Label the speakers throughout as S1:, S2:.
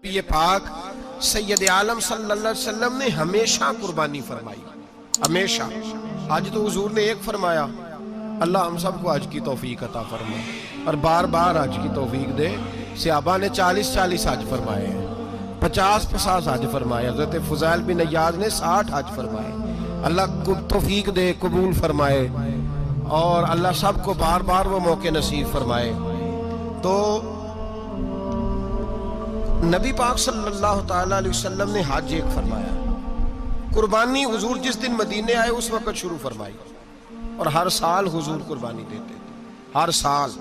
S1: یہ پاک سید عالم صلی اللہ علیہ وسلم نے ہمیشہ قربانی فرمائی، ہمیشہ۔ آج تو حضور نے ایک فرمایا، اللہ ہم سب کو حج کی توفیق عطا فرمائے اور بار بار حج کی توفیق دے۔ صحابہ نے 40 حج فرمائے ہیں، 50 حج فرمائے، حضرت فضیل بن عیاض نے 60 حج فرمائے۔ اللہ کو توفیق دے، قبول فرمائے اور اللہ سب کو بار بار وہ موقع نصیب فرمائے۔ تو نبی پاک صلی اللہ تعالیٰ علیہ وسلم نے حج ایک فرمایا، قربانی حضور جس دن مدینے آئے اس وقت شروع فرمائی، اور ہر سال حضور قربانی دیتے تھے، ہر سال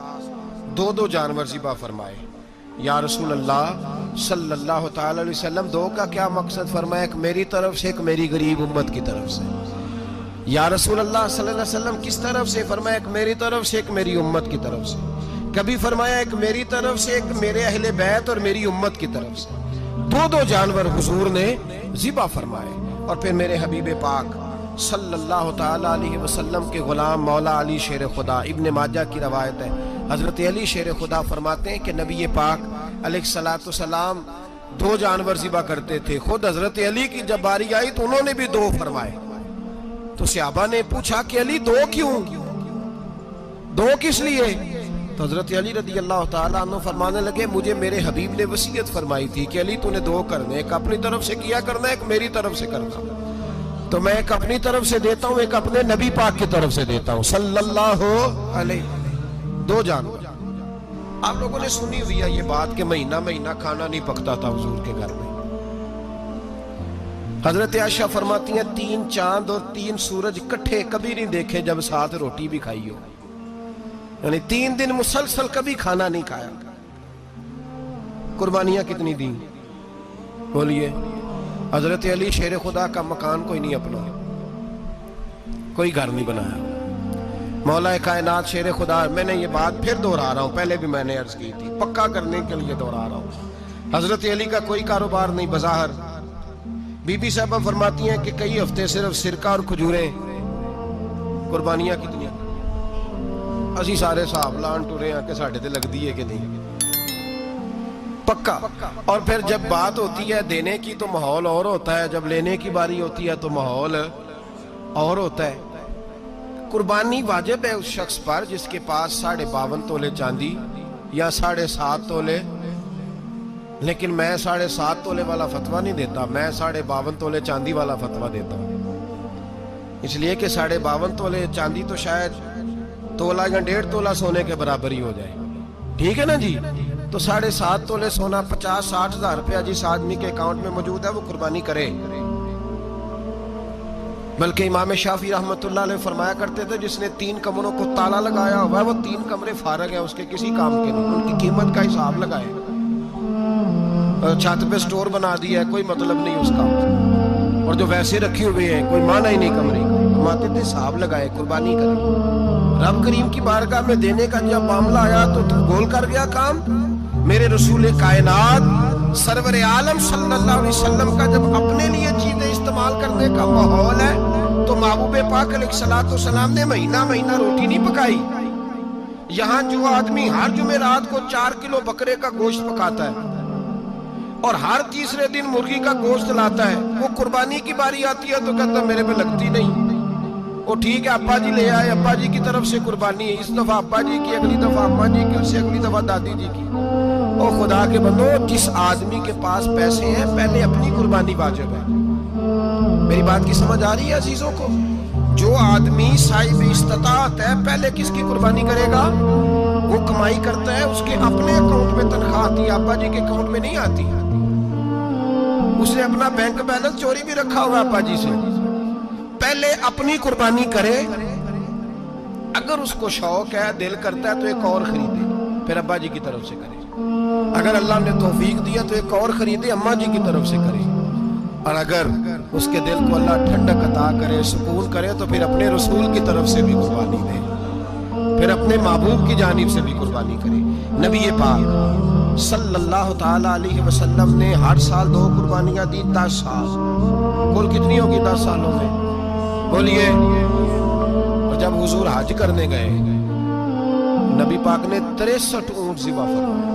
S1: 2 جانور ذبح فرمائے۔ یا رسول اللہ صلی اللہ تعالیٰ علیہ وسلم 2 کا کیا مقصد فرمایا؟ ایک میری طرف سے، ایک میری غریب امت کی طرف سے۔ یا رسول اللہ صلی اللہ علیہ وسلم کس طرف سے فرمایا؟ ایک میری طرف سے، ایک میری امت کی طرف سے۔ کبھی فرمایا ایک میری طرف سے، ایک میرے اہل بیت اور میری امت کی طرف سے۔ 2 جانور حضور نے ذبح فرمائے، اور پھر میرے حبیب پاک صلی اللہ تعالیٰ علیہ وسلم کے غلام مولا علی شیر خدا، ابن ماجہ کی روایت ہے، حضرت علی شیر خدا فرماتے ہیں کہ نبی پاک علیہ السلام 2 جانور ذبح کرتے تھے۔ خود حضرت علی کی جب باری آئی تو انہوں نے بھی 2 فرمائے۔ تو صحابہ نے پوچھا کہ علی 2 کیوں؟ 2 کس لیے؟ تو حضرت علی رضی اللہ تعالیٰ عنہ فرمانے لگے، مجھے میرے حبیب نے وصیت فرمائی تھی کہ علی تو نے 2 کرنے، ایک اپنی طرف سے کیا کرنا، ایک میری طرف سے کرنا۔ تو میں ایک اپنی طرف سے دیتا ہوں، ایک اپنے نبی پاک کی طرف سے دیتا ہوں صلی اللہ علیہ۔ 2 جانور۔ آپ لوگوں نے سنی ہوئی ہے یہ بات کہ مہینہ کھانا نہیں پکتا تھا حضور کے گھر میں۔ حضرت عائشہ فرماتی ہیں 3 چاند اور 3 سورج اکٹھے کبھی نہیں دیکھے جب ساتھ روٹی بھی کھائی ہو، یعنی 3 دن مسلسل کبھی کھانا نہیں کھایا۔ قربانیاں کتنی دیں؟ بولیے۔ حضرت علی شیر خدا کا مکان کوئی نہیں اپنا، کوئی گھر نہیں بنایا۔ مولا کائنات شیر خدا، میں نے یہ بات پھر دہرا رہا ہوں، پہلے بھی میں نے عرض کی تھی، پکا کرنے کے لیے دہرا رہا ہوں۔ حضرت علی کا کوئی کاروبار نہیں بظاہر۔ بی بی صاحبہ فرماتی ہیں کہ کئی ہفتے صرف سرکہ اور کھجوریں۔ قربانیاں کتنی؟ اسی سارے صاحب لان ٹورے ہیں کہ ساڑھے تے لگ دیئے کہ نہیں، پکا۔ اور پھر جب بات ہوتی ہے دینے کی تو ماحول اور ہوتا ہے، جب لینے کی باری ہوتی ہے تو ماحول اور ہوتا ہے۔ قربانی واجب ہے اس شخص پر جس کے پاس 52.5 تولے چاندی یا 7.5 تولے، لیکن میں 7.5 تولے والا فتویٰ نہیں دیتا، میں 52.5 تولے چاندی والا فتویٰ دیتا ہوں۔ اس لیے کہ 52.5 تولے چاندی تو شاید تولہ یا 1.5 تولہ سونے کے برابر ہی ہو جائے، ٹھیک ہے نا جی؟ تو 7.5 تولے سونا 50-60 ہزار روپیہ جس آدمی کے اکاؤنٹ میں موجود ہے وہ قربانی کرے۔ بلکہ امام شافعی رحمۃ اللہ علیہ فرمایا کرتے تھے جس نے 3 کمروں کو تالا لگایا ہوا ہے وہ 3 کمرے فارغ ہیں، اس کے کسی کام کے نہیں، ان کی قیمت کا حساب لگائے۔ چھت پہ سٹور بنا دیا ہے، کوئی مطلب نہیں اس کا، اور جو ویسے رکھی ہوئے ہیں کوئی معنی ہی نہیں کمرے کا، فرماتے تھے حساب لگائے، قربانی کرے۔ رب کریم کی بارگاہ میں دینے کا جب معاملہ آیا تو گول کر گیا کام۔ میرے رسول کائنات سرور عالم صلی اللہ علیہ وسلم کا جب اپنے لیے چیزیں استعمال کرنے کا ماحول ہے تو محبوب پاک علیہ السلام نے مہینہ روٹی نہیں پکائی۔ یہاں جو آدمی ہر جمعرات کو 4 کلو بکرے کا گوشت پکاتا ہے اور ہر تیسرے دن مرغی کا گوشت لاتا ہے، وہ قربانی کی باری آتی ہے تو کہتا میرے پہ لگتی نہیں۔ وہ ٹھیک ہے ابا جی لے آئے، ابا جی کی طرف سے قربانی ہے، اس دفعہ ابا جی کی، اگلی دفعہ اماں جی کی، اس سے اگلی دفعہ دادی جی کی۔ او خدا کے بندو، جس آدمی کے پاس پیسے ہیں پہلے اپنی قربانی واجب ہے۔ میری بات کی سمجھ آ رہی ہے عزیزوں کو؟ جو آدمی صاحب استطاعت ہے پہلے کس کی قربانی کرے گا؟ وہ کمائی کرتا ہے، اس کے اپنے اکاؤنٹ میں تنخواہ آتی ہے، ابا جی کے اکاؤنٹ میں نہیں آتی۔ اس نے اپنا بینک بیلنس چوری بھی رکھا ہوا ابا جی سے۔ پہلے اپنی قربانی کرے، اگر اس کو شوق ہے، دل کرتا ہے تو ایک اور خریدے، پھر ابا جی کی طرف سے کرے۔ اگر اللہ نے توفیق دیا تو ایک اور خریدے، اماں جی کی طرف سے کرے۔ اور اگر اس کے دل کو اللہ ٹھنڈک عطا کرے، سکون کرے، تو پھر اپنے رسول کی طرف سے بھی قربانی دے، پھر اپنے محبوب کی جانب سے بھی قربانی کرے۔ نبی پاک صلی اللہ تعالیٰ علیہ وسلم نے ہر سال 2 قربانیاں دی، 10 سال۔ کل کتنی ہوگی 10 سالوں میں؟ بولیے۔ اور جب حضور حج کرنے گئے نبی پاک نے 63 اونٹ ذبح فرمائے۔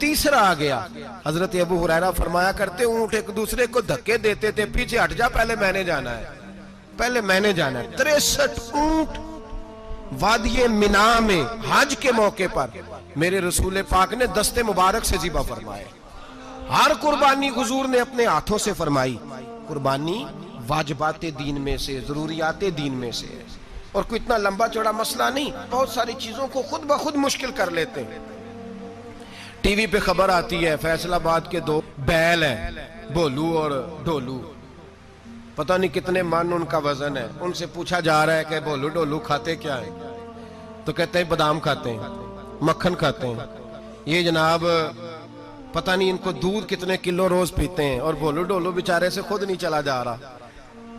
S1: تیسرا آ گیا. حضرت ابو ہریرہ فرمایا کرتے اونٹ ایک دوسرے کو دھکے دیتے تھے, پیچھے ہٹ جا, پہلے میں نے جانا ہے, پہلے میں نے جانا ہے. 63 اونٹ وادی منا میں حج کے موقع پر میرے رسول پاک نے دست مبارک سے ذبح فرمائے. ہر قربانی حضور نے اپنے ہاتھوں سے فرمائی. قربانی واجبات دین میں سے, ضروریات دین میں سے, اور کوئی اتنا لمبا چوڑا مسئلہ نہیں. بہت ساری چیزوں کو خود بخود مشکل کر لیتے ہیں. ٹی وی پہ خبر آتی ہے فیصل آباد کے 2 بیل ہیں, بھولو اور ڈولو, پتہ نہیں کتنے من ان کا وزن ہے. ان سے پوچھا جا رہا ہے کہ بھولو ڈولو کھاتے کیا ہیں؟ تو کہتے ہیں بادام کھاتے ہیں, مکھن کھاتے ہیں. یہ جناب پتہ نہیں ان کو دودھ کتنے کلو روز پیتے ہیں, اور بھولو ڈولو بیچارے سے خود نہیں چلا جا رہا.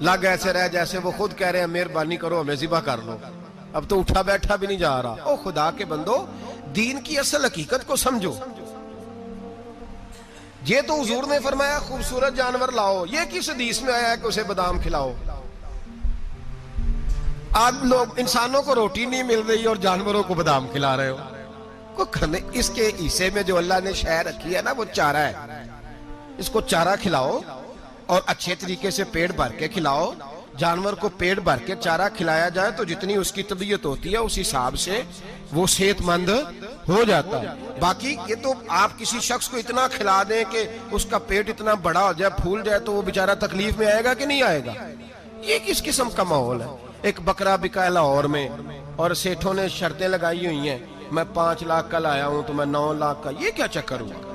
S1: لگ ایسے رہ جیسے وہ خود کہہ رہے ہیں مہربانی کرو ہمیں ذبح کر لو. اب تو اٹھا بیٹھا بھی نہیں جا رہا. او خدا کے بندو, دین کی اصل حقیقت کو سمجھو. یہ تو حضور نے فرمایا خوبصورت جانور لاؤ, یہ کس حدیث میں آیا ہے کہ اسے بادام کھلاؤ؟ آج لوگ انسانوں کو روٹی نہیں مل رہی اور جانوروں کو بادام کھلا رہے ہو. اس کے حصے میں جو اللہ نے شے رکھی ہے نا وہ چارہ ہے. اس کو چارہ کھلاؤ اور اچھے طریقے سے پیٹ بھر کے کھلاؤ. جانور کو پیٹ بھر کے چارہ کھلایا جائے تو جتنی اس کی طبیعت ہوتی ہے اس حساب سے وہ صحت مند ہو جاتا ہے. باقی یہ تو آپ کسی شخص کو اتنا کھلا دیں کہ اس کا پیٹ اتنا بڑا ہو جائے, پھول جائے, تو وہ بیچارہ تکلیف میں آئے گا کہ نہیں آئے گا؟ یہ کس قسم کا ماحول ہے؟ ایک بکرا بکا ہے لاہور میں, اور سیٹھوں نے شرطیں لگائی ہوئی ہیں, میں 5 لاکھ کا لایا ہوں تو میں 9 لاکھ کا. یہ کیا چکر ہوا؟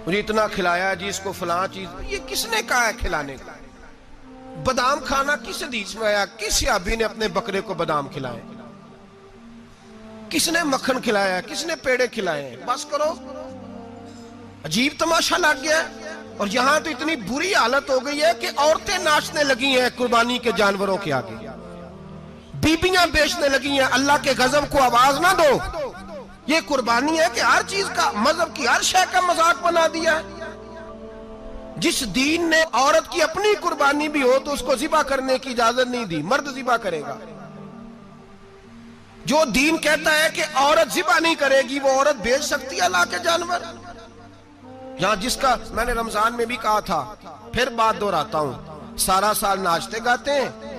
S1: مجھے اتنا کھلایا جی, اس کو فلاں چیز. یہ کس نے کہا ہے کھلانے کا؟ بادام کھانا کس حدیث میں آیا؟ کس صحابی نے اپنے بکرے کو بادام کھلائے؟ کس نے مکھن کھلایا؟ کس نے پیڑے کھلائے؟ بس کرو, عجیب تماشا لگ گیا. اور یہاں تو اتنی بری حالت ہو گئی ہے کہ عورتیں ناچنے لگی ہیں قربانی کے جانوروں کے آگے, بیبیاں بیچنے لگی ہیں. اللہ کے غضب کو آواز نہ دو. یہ قربانی ہے کہ ہر چیز کا, مذہب کی ہر شے کا مذاق بنا دیا ہے. جس دین نے عورت کی اپنی قربانی بھی ہو تو اس کو ذبح کرنے کی اجازت نہیں دی, مرد ذبح کرے گا. جو دین کہتا ہے کہ عورت ذبح نہیں کرے گی, وہ عورت بیچ سکتی ہے اللہ کے جانور؟ یہاں جس کا میں نے رمضان میں بھی کہا تھا, پھر بات دہراتا ہوں, سارا سال ناچتے گاتے ہیں,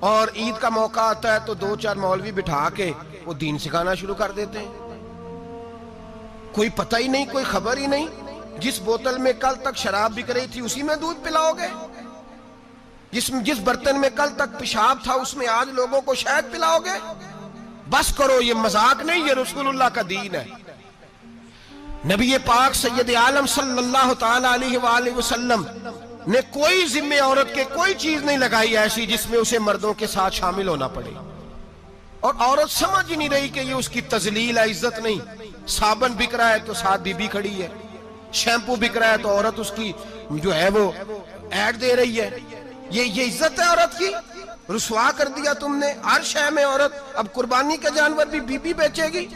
S1: اور عید کا موقع آتا ہے تو 2-4 مولوی بٹھا کے وہ دین سکھانا شروع کر دیتے ہیں. کوئی پتہ ہی نہیں, کوئی خبر ہی نہیں. جس بوتل میں کل تک شراب بک رہی تھی اسی میں دودھ پلاؤ گے؟ جس برتن میں کل تک پیشاب تھا اس میں آج لوگوں کو شہد پلاؤ گے؟ بس کرو, یہ مذاق نہیں, یہ رسول اللہ کا دین ہے. نبی پاک سید عالم صلی اللہ تعالی علیہ وآلہ وسلم نے کوئی ذمہ عورت کے کوئی چیز نہیں لگائی ایسی جس میں اسے مردوں کے ساتھ شامل ہونا پڑے. اور عورت سمجھ ہی نہیں رہی کہ یہ اس کی تذلیل ہے, عزت نہیں. صابن بک رہا ہے تو ساتھ بی بی کھڑی ہے, شیمپو بک رہا ہے تو عورت اس کی جو ہے وہ ایڈ دے رہی ہے. یہ عزت ہے عورت کی؟ رسوا کر دیا تم نے ہر شے میں عورت. اب قربانی کا جانور بھی بی بی بیچے گی؟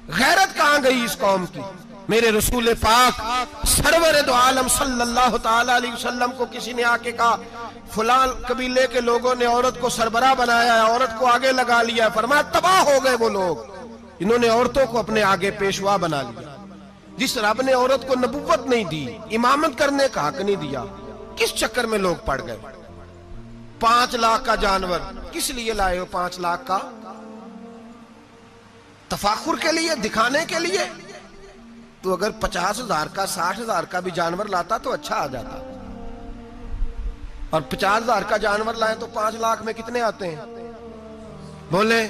S1: غیرت کہاں گئی اس قوم کی؟ میرے رسول پاک سرور دو عالم صلی اللہ تعالی علیہ وسلم کو کسی نے آ کے کہا فلاں قبیلے کے لوگوں نے عورت کو سربراہ بنایا ہے, عورت کو آگے لگا لیا ہے. فرمایا تباہ ہو گئے وہ لوگ, انہوں نے عورتوں کو اپنے آگے پیشوا بنا لیا. جس رب نے عورت کو نبوت نہیں دی, امامت کرنے کا حق نہیں دیا, کس چکر میں لوگ پڑ گئے؟ 5 لاکھ کا جانور کس لیے لائے ہو؟ 5 لاکھ کا تفاخر کے لیے, دکھانے کے لیے؟ تو اگر 50,000 کا 60,000 کا بھی جانور لاتا تو اچھا آ جاتا. اور 50,000 کا جانور لائیں تو 5 لاکھ میں کتنے آتے ہیں بولے؟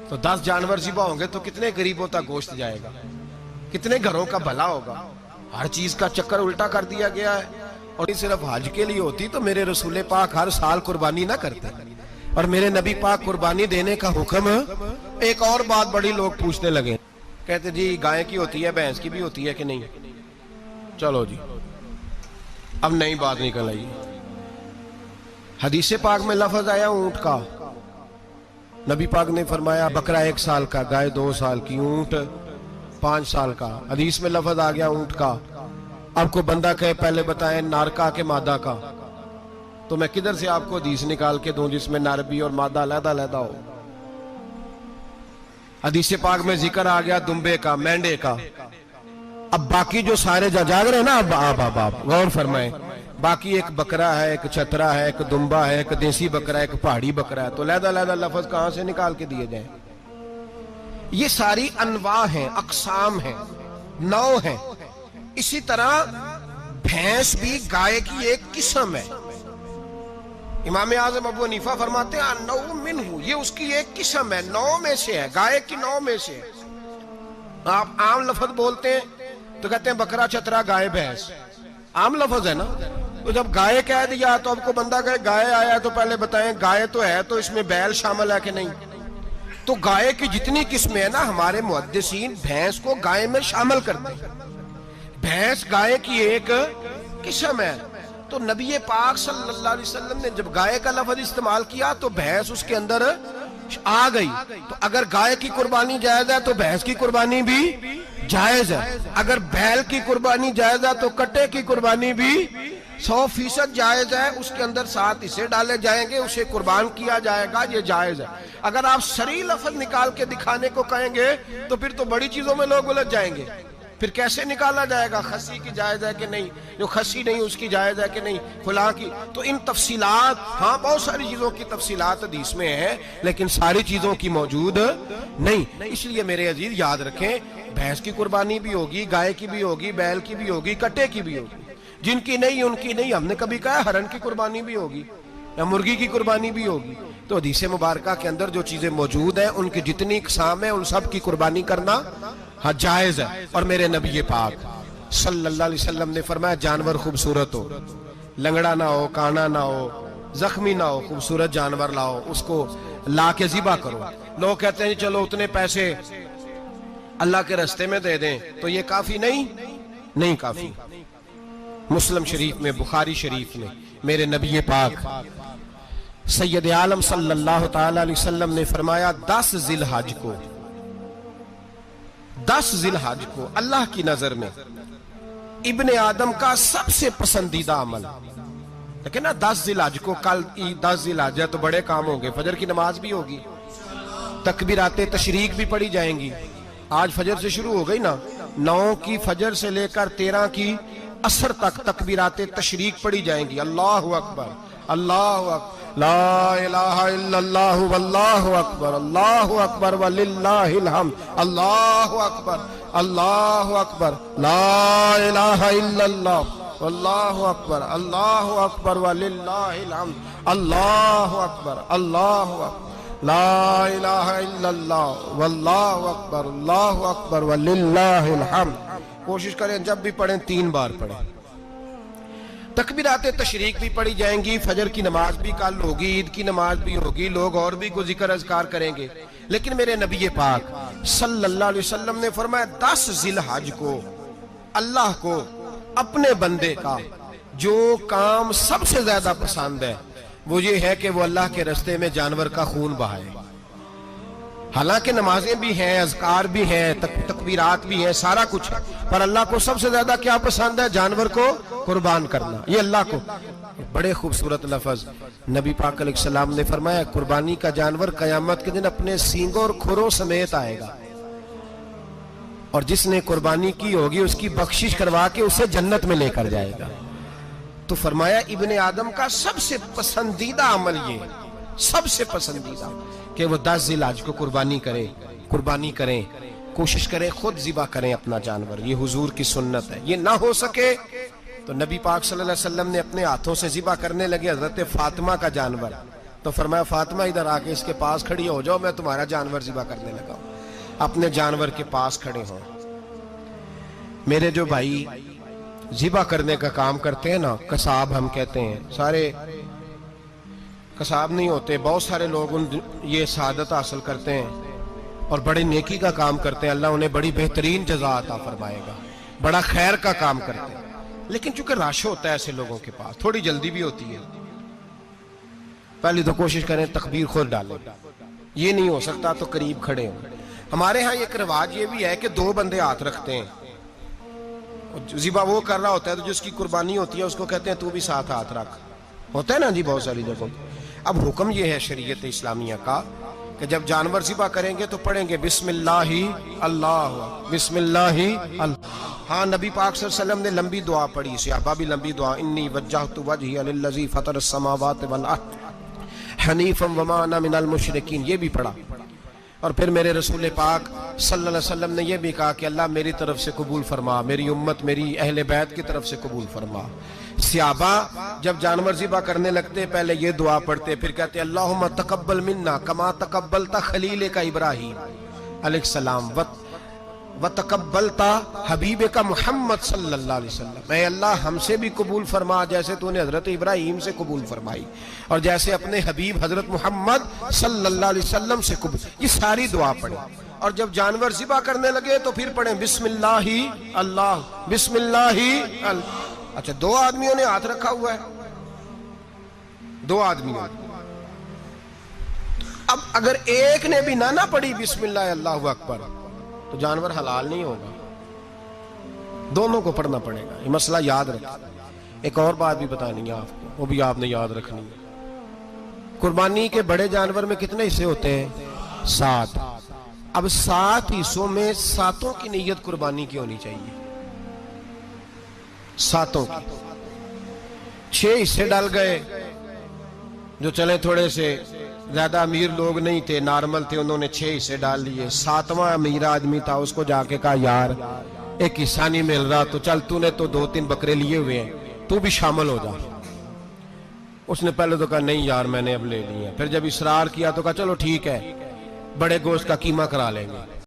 S1: تو 10 جانور ذبح ہوں گے تو کتنے غریبوں تک گوشت جائے گا, کتنے گھروں کا بھلا ہوگا. ہر چیز کا چکر الٹا کر دیا گیا ہے. اور صرف حج کے لیے ہوتی تو میرے رسول پاک ہر سال قربانی نہ کرتے, اور میرے نبی پاک قربانی دینے کا حکم. ایک اور بات بڑی لوگ پوچھنے لگے, کہتے جی گائے کی ہوتی ہے, بھینس کی بھی ہوتی ہے کہ نہیں؟ چلو جی اب نئی بات نکل آئی. حدیث پاک میں لفظ آیا اونٹ کا, نبی پاک نے فرمایا بکرا 1 سال کا, گائے 2 سال کی, اونٹ 5 سال کا. حدیث میں لفظ آ گیا اونٹ کا. اب کو بندہ کہے پہلے بتائیں نر کا کہ مادہ کا, تو میں کدھر سے آپ کو حدیث نکال کے دوں جس میں نر بھی اور مادہ علیحدہ علیحدہ ہو؟ حدیث پاک میں ذکر آ گیا دمبے کا، مینڈے کا. اب باقی جو سارے جاگ رہے ہیں نا، اب غور فرمائیں، باقی ایک بکرا ہے، ایک چھترا ہے، ایک دمبا ہے، ایک دیسی بکرا ہے، ایک پہاڑی بکرا ہے، تو علیحدہ لفظ کہاں سے نکال کے دیے جائیں؟ یہ ساری انواع ہیں، اقسام ہیں، نوع ہیں. اسی طرح بھینس بھی گائے کی ایک قسم ہے. امام اعظم ابو حنیفہ فرماتے ہیں النوع منہ، یہ اس کی ایک قسم ہے، نوع میں سے ہے، گائے کی نوع میں سے ہے. آپ عام لفظ بولتے ہیں تو کہتے ہیں بکرا چھترا گائے بھینس، عام لفظ ہے نا. تو جب گائے کہہ دیا تو اب کو بندہ کہے گائے آیا تو پہلے بتائیں گائے تو ہے تو اس میں بیل شامل ہے کہ نہیں؟ تو گائے کی جتنی قسمیں ہیں نا، ہمارے محدثین بھینس کو گائے میں شامل کرتے ہیں. بھینس گائے کی ایک قسم ہے. تو نبی پاک صلی اللہ علیہ وسلم نے جب گائے کا لفظ استعمال کیا تو بھینس اس کے اندر آ گئی. تو اگر گائے کی قربانی جائز ہے تو بھینس کی قربانی بھی جائز ہے. اگر بیل کی قربانی جائز ہے تو کٹے کی قربانی بھی 100% جائز ہے. اس کے اندر 7 حصے ڈالے جائیں گے، اسے قربان کیا جائے گا، یہ جائز ہے. اگر آپ صریح لفظ نکال کے دکھانے کو کہیں گے تو پھر تو بڑی چیزوں میں لوگ الجھ جائیں گے. پھر کیسے نکالا جائے گا خسی کی جائز ہے کہ نہیں، جو خسی نہیں اس کی جائز ہے کہ نہیں، فلاں کی. تو ان تفصیلات، ہاں بہت ساری چیزوں کی تفصیلات حدیث میں ہیں لیکن ساری چیزوں کی موجود نہیں. اس لیے میرے عزیز یاد رکھیں، بھینس کی قربانی بھی ہوگی، گائے کی بھی ہوگی، بیل کی بھی ہوگی، کٹے کی بھی ہوگی. جن کی نہیں ان کی نہیں. ہم نے کبھی کہا ہرن کی قربانی بھی ہوگی یا مرغی کی قربانی بھی ہوگی. تو حدیث مبارکہ کے اندر جو چیزیں موجود ہیں ان کی جتنی اقسام ہیں ان سب کی قربانی کرنا ہاں جائز ہے. اور میرے نبی پاک صلی اللہ علیہ وسلم نے فرمایا جانور خوبصورت ہو، لنگڑا نہ ہو، کانا نہ ہو، زخمی نہ ہو، خوبصورت جانور لاؤ، اس کو لا کے ذبح کرو. لوگ کہتے ہیں چلو اتنے پیسے اللہ کے راستے میں دے دیں تو یہ کافی نہیں کافی. مسلم شریف میں، بخاری شریف میں میرے نبی پاک سید عالم صلی اللہ تعالی علیہ وسلم نے فرمایا 10 ذی الحج کو اللہ کی نظر میں ابن آدم کا سب سے پسندیدہ عمل. لیکن نا 10 ذی الحج کو، کل 10 ذی الحج ہے تو بڑے کام ہوں گے، فجر کی نماز بھی ہوگی، تکبیرات تشریق بھی پڑھی جائیں گی. آج فجر سے شروع ہو گئی نا، 9 کی فجر سے لے کر 13 کی عصر تک تکبیرات تشریق پڑھی جائیں گی. اللہ اکبر، اللہ اکبر، لا الہ الا اللہ واللہ اکبر، اللہ اکبر وللہ الحمد، اللہ اکبر، اللہ اکبر، لا الہ الا اللہ واللہ اکبر، اللہ اکبر وللہ الحمد، اللہ اکبر، اللہ اکبر، لا الہ الا اللہ واللہ اکبر، اللہ اکبر وللہ الحمد. کوشش کریں جب بھی پڑھیں 3 بار پڑھیں. تکبیرات تشریق بھی پڑھی جائیں گی، فجر کی نماز بھی کل ہوگی، عید کی نماز بھی ہوگی، لوگ اور بھی کوئی ذکر اذکار کریں گے. لیکن میرے نبی پاک صلی اللہ علیہ وسلم نے فرمایا 10 ذی الحج کو اللہ کو اپنے بندے کا جو کام سب سے زیادہ پسند ہے وہ یہ ہے کہ وہ اللہ کے راستے میں جانور کا خون بہائے. حالانکہ نمازیں بھی ہیں، اذکار بھی ہیں، تکبیرات بھی ہیں، سارا کچھ ہے، پر اللہ کو سب سے زیادہ کیا پسند ہے؟ جانور کو قربان کرنا. یہ اللہ کو بڑے خوبصورت لفظ نبی پاک علیہ السلام نے فرمایا قربانی کا جانور قیامت کے دن اپنے سینگوں اور کھروں سمیت آئے گا، اور جس نے قربانی کی ہوگی اس کی بخشش کروا کے اسے جنت میں لے کر جائے گا. تو فرمایا ابن آدم کا سب سے پسندیدہ عمل یہ، سب سے پسندیدہ، کہ وہ 10 ذی الحج کو قربانی کریں، کوشش کریں خود ذبح کریں اپنا جانور. یہ حضور کی سنت ہے. یہ نہ ہو سکے تو نبی پاک صلی اللہ علیہ وسلم نے اپنے ہاتھوں سے ذبح کرنے لگے حضرت فاطمہ کا جانور. تو فرمایا فاطمہ ادھر آ کے اس کے پاس کھڑی ہو جاؤ، میں تمہارا جانور ذبح کرنے لگا ہوں. اپنے جانور کے پاس کھڑے ہوں. میرے جو بھائی ذبح کرنے کا کام کرتے ہیں نا، قصاب ہم کہتے ہیں، سارے قصاب نہیں ہوتے، بہت سارے لوگ یہ سعادت حاصل کرتے ہیں اور بڑے نیکی کا کام کرتے ہیں، اللہ انہیں بڑی بہترین جزا عطا فرمائے گا، بڑا خیر کا کام کرتے ہیں. لیکن چونکہ رش ہوتا ہے ایسے لوگوں کے پاس، تھوڑی جلدی بھی ہوتی ہے، پہلی تو کوشش کریں تکبیر خود ڈالیں. یہ نہیں ہو سکتا تو قریب کھڑے ہوں. ہمارے ہاں ایک رواج یہ بھی ہے کہ 2 بندے ہاتھ رکھتے ہیں، ذبح وہ کر رہا ہوتا ہے تو جس کی قربانی ہوتی ہے اس کو کہتے ہیں تو بھی ساتھ ہاتھ رکھ. ہوتا ہے نا جی بہت ساری جگہوں. اب حکم یہ ہے شریعت اسلامیہ کا کہ جب جانور ذبح کریں گے تو پڑھیں گے بسم اللہ اللہ، بسم اللہ اللہ۔ ہاں نبی پاک صلی اللہ علیہ وسلم نے لمبی دعا پڑھی، صحابہ بھی لمبی دعا، انی وجہت وجہی للذی فطر السماوات والارض حنیفا وما انا من المشرکین، یہ بھی پڑھا۔ اور پھر میرے رسول پاک صلی اللہ علیہ وسلم نے یہ بھی کہا کہ اللہ میری طرف سے قبول فرما، میری امت میری اہل بیت کی طرف سے قبول فرما۔ صحابہ جب جانور ذبح کرنے لگتے پہلے یہ دعا پڑھتے، پھر کہتے اللہم تقبل منا کما تقبلتا خلیل کا ابراہیم علیہ السلام وتقبلتا حبیب کا محمد صلی اللہ علیہ وسلم، اے اللہ ہم سے بھی قبول فرما جیسے تو نے حضرت ابراہیم سے قبول فرمائی اور جیسے اپنے حبیب حضرت محمد صلی اللہ علیہ وسلم سے قبول۔ یہ ساری دعا پڑھیں، اور جب جانور ذبح کرنے لگے تو پھر پڑھیں بسم اللہ اللہ، بسم اللہ اللہ۔ اچھا دو آدمیوں نے ہاتھ رکھا ہوا ہے، دو آدمیوں، اب اگر ایک نے بھی نہ پڑھی بسم اللہ اللہ اکبر تو جانور حلال نہیں ہوگا، دونوں کو پڑھنا پڑے گا۔ یہ مسئلہ یاد رکھیں۔ ایک اور بات بھی بتانی ہے آپ کو، وہ بھی آپ نے یاد رکھنی ہے۔ قربانی کے بڑے جانور میں کتنے حصے ہوتے ہیں؟ 7۔ اب 7 حصوں میں 7 کی نیت قربانی کی ہونی چاہیے، 7 کی۔ 6 حصے ڈال گئے، جو چلے تھوڑے سے زیادہ امیر لوگ نہیں تھے، نارمل تھے، انہوں نے 6 حصے ڈال لیے۔ 7واں امیر آدمی تھا، اس کو جا کے کہا یار ایک حصہ نہیں مل رہا، تو چل تو نے تو 2-3 بکرے لیے ہوئے ہیں، تو بھی شامل ہو جا۔ اس نے پہلے تو کہا نہیں یار میں نے اب لے لیے، پھر جب اصرار کیا تو کہا چلو ٹھیک ہے بڑے گوشت کا قیمہ کرا لیں گے۔